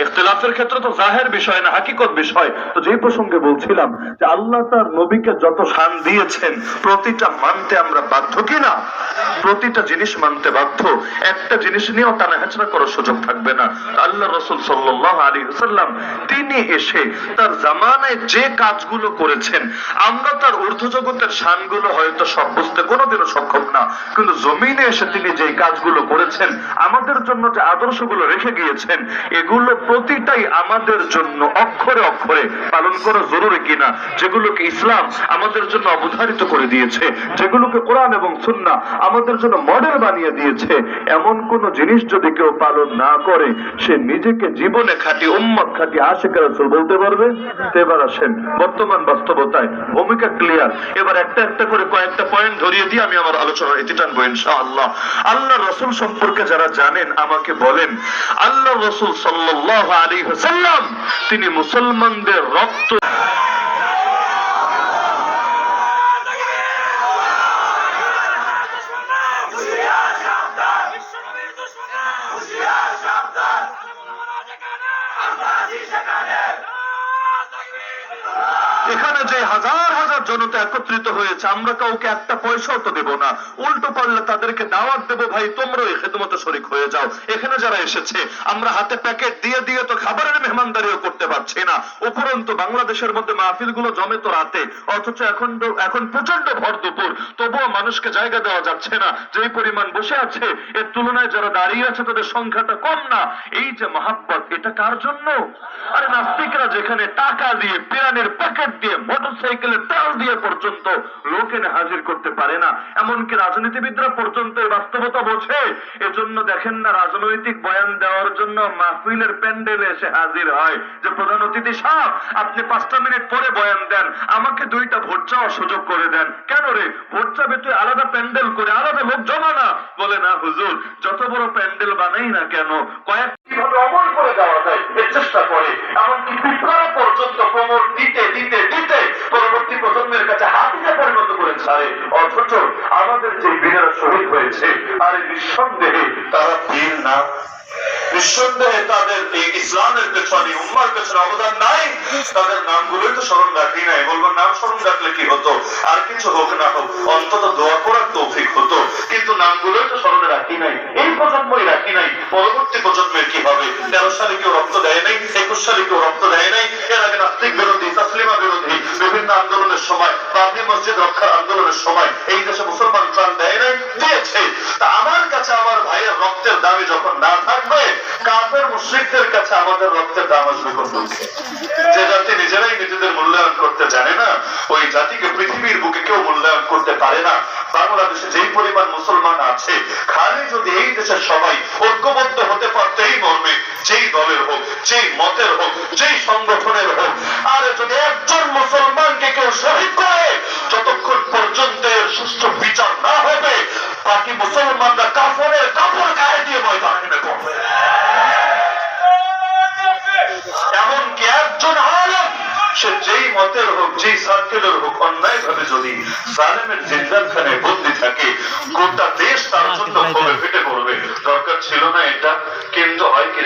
ইখতিলাফের ক্ষেত্রে তো জাহের বিষয় না, হাকিকত বিষয়। তো যেই প্রসঙ্গে বলছিলাম যে আল্লাহ তার নবীকে যত শান দিয়েছেন প্রতিটা মানতে আমরা বাধ্য কিনা? প্রতিটা জিনিস মানতে বাধ্য। একটা জিনিস নিয়েও টানা হেঁচড়া করার সুযোগ থাকবে না। আল্লাহ রাসূল সাল্লাল্লাহু আলাইহি ওয়াসাল্লাম তিনি এসে তার জামানায় যে কাজগুলো করেছেন আমরা তার ঊর্ধ্ব জগতের শানগুলো হয়তো সব বুঝতে কোনোদিনও সক্ষম না, কিন্তু জমিনে এসে তিনি যে কাজগুলো করেছেন আমাদের জন্য যে আদর্শগুলো রেখে গিয়েছেন এগুলো প্রতিটাই আমাদের জন্য অক্ষরে অক্ষরে পালন করা জরুরি কিনা। যেগুলোকে ইসলাম আমাদের জন্য অবধারিত করে দিয়েছে, যেগুলোকে কোরআন এবং সুন্নাহ আমাদের জন্য মডেল বানিয়ে দিয়েছে, এমন কোন জিনিস যদি কেউ পালন না করে সে নিজেকে জীবনে খাঁটি উম্মত খাঁটি আশিক রাসূল বলতে পারবে? এবার আসেন বর্তমান বাস্তবতায় ভূমিকা ক্লিয়ার। এবার একটা একটা করে কয়েকটা পয়েন্ট ধরিয়ে দিয়ে আমি আমার আলোচনার ইতি টানবো ইনশাআল্লাহ। আল্লাহ রাসূল সম্পর্কে যারা জানেন আমাকে বলেন, আল্লাহ রাসূল সাল্লাল্লাহু আলাইহি ওয়াসাল্লাম তিনি মুসলমানদের রক্ত এখানে যে হাজার হাজার জনতা একত্রিত হয়েছে আমরা কাউকে একটা পয়সাও তো দেব না, উল্টো পারলে তাদেরকে দাওয়াত দেবো, ভাই তোমরা এই খেদমতে শরীক হয়ে যাও। এখানে যারা এসেছে আমরা হাতে প্যাকেট দিয়ে দিয়ে তো খাবারের মেহমানদারিও করতে পারছি না, উপরন্তু বাংলাদেশের মধ্যে মাহফিলগুলো জমে তো রাতে, অথচ এখন প্রচন্ড ভর দুপুর, তবুও মানুষকে জায়গা দেওয়া যাচ্ছে না। যেই পরিমাণ বসে আছে এর তুলনায় যারা দাঁড়িয়ে আছে তাদের সংখ্যাটা কম না। এই যে মহাব্বত এটা কার জন্য? আরে নাস্তিকরা যেখানে টাকা দিয়ে পিরানের প্যাকেট দিয়ে মোটরসাইকেলের তেল দিয়ে পর্যন্ত লোক এনে হাজির করতে পারে না, এমনকি রাজনীতিবিদরা পর্যন্ত বাস্তবতা বোঝে। এজন্য দেখেন না রাজনৈতিক বয়ান দেওয়ার জন্য মাহফিলের প্যান্ডেলে এসে হাজির হয় যে প্রধান অতিথি সাহেব আপনি 5টা মিনিট পরে বয়ান দেন, আমাকে 2টা ভোট চাওয়ার সুযোগ করে দেন। কেন রে ভোট চাবে তুই আলাদা প্যান্ডেল করে আলাদা লোক জমা না? বলে না হুজুর যত বড় প্যান্ডেল বানাই না কেন কয়েকভাবে অমল করে দেওয়া যায় এর চেষ্টা করে, এমনকি পিঁপড়া পর্যন্ত প্রমোট দিতে দিতে দিতে পরবর্তী প্রজন্মের কাছে হাতিতে পরিণত করে ছাড়ে। অথচ আমাদের যে বীরেরা শহীদ হয়েছে আর নিঃসন্দেহে তারা বীর না, নিঃসন্দেহে তাদের এই ইসলামের পেছনে উম্মার পেছনে অবদান নাই, তাদের নামগুলোই তো স্মরণ রাখি নাই। বলবো নাম স্মরণ রাখলে কি হতো, আর কিছু হোক না হোক অন্তত দোয়া করার তৌফিক হতো, কিন্তু নামগুলোই তো স্মরণে রাখি নাই, এই প্রজন্মই রাখি নাই। পরবর্তী প্রজন্মের কি হবে? 13 সালে কেউ রক্ত দেয় নাই, 21 সালে কেউ রক্ত দেয় নাই, এর আগে নাস্তিক বিরোধী তাসলিমা বিরোধী বিভিন্ন আন্দোলনের সময় বাবরি মসজিদ রক্ষার আন্দোলনের সময় এই দেশে মুসলমান প্রাণ দেয় নাই, দিয়েছে। তা আমার কাছে আমার ভাইয়ের রক্তের দাবি যখন না থাকবে কাফের মুশরিকদের কাছে আমাদের রক্তের দাম আসবে কোন দিকে? যে জাতি নিজেরাই নিজেদের মূল্যায়ন করতে জানে না ওই জাতিকে পৃথিবীর বুকে কেউ মূল্যায়ন করতে পারে না। বাংলাদেশে যেই পরিমাণ মুসলমান আছে খালি যদি এই দেশের সবাই ঐক্যবদ্ধ হতে পারত এই মর্মে, যেই দলের হোক যেই মতের হোক যেই সংগঠনের হোক, আর যদি একজন মুসলমানকে কেউ শহীদ করে যতক্ষণ পর্যন্ত এর সুষ্ঠু বিচার না হবে বাকি মুসলমানরা কাফনের কাপড় গায়ে দিয়ে ময়দানে পড়বে। এমনকি একজন আলেম সে যেই মতের হোক যেই সার্কেলের হোক অন্যায় ভাবে যদি জালেমের জিন্দাখানে বন্দী থাকে গোটা দেশ তার জন্য ফেটে পড়বে। দরকার ছিল না এটা, কিন্তু হয় কি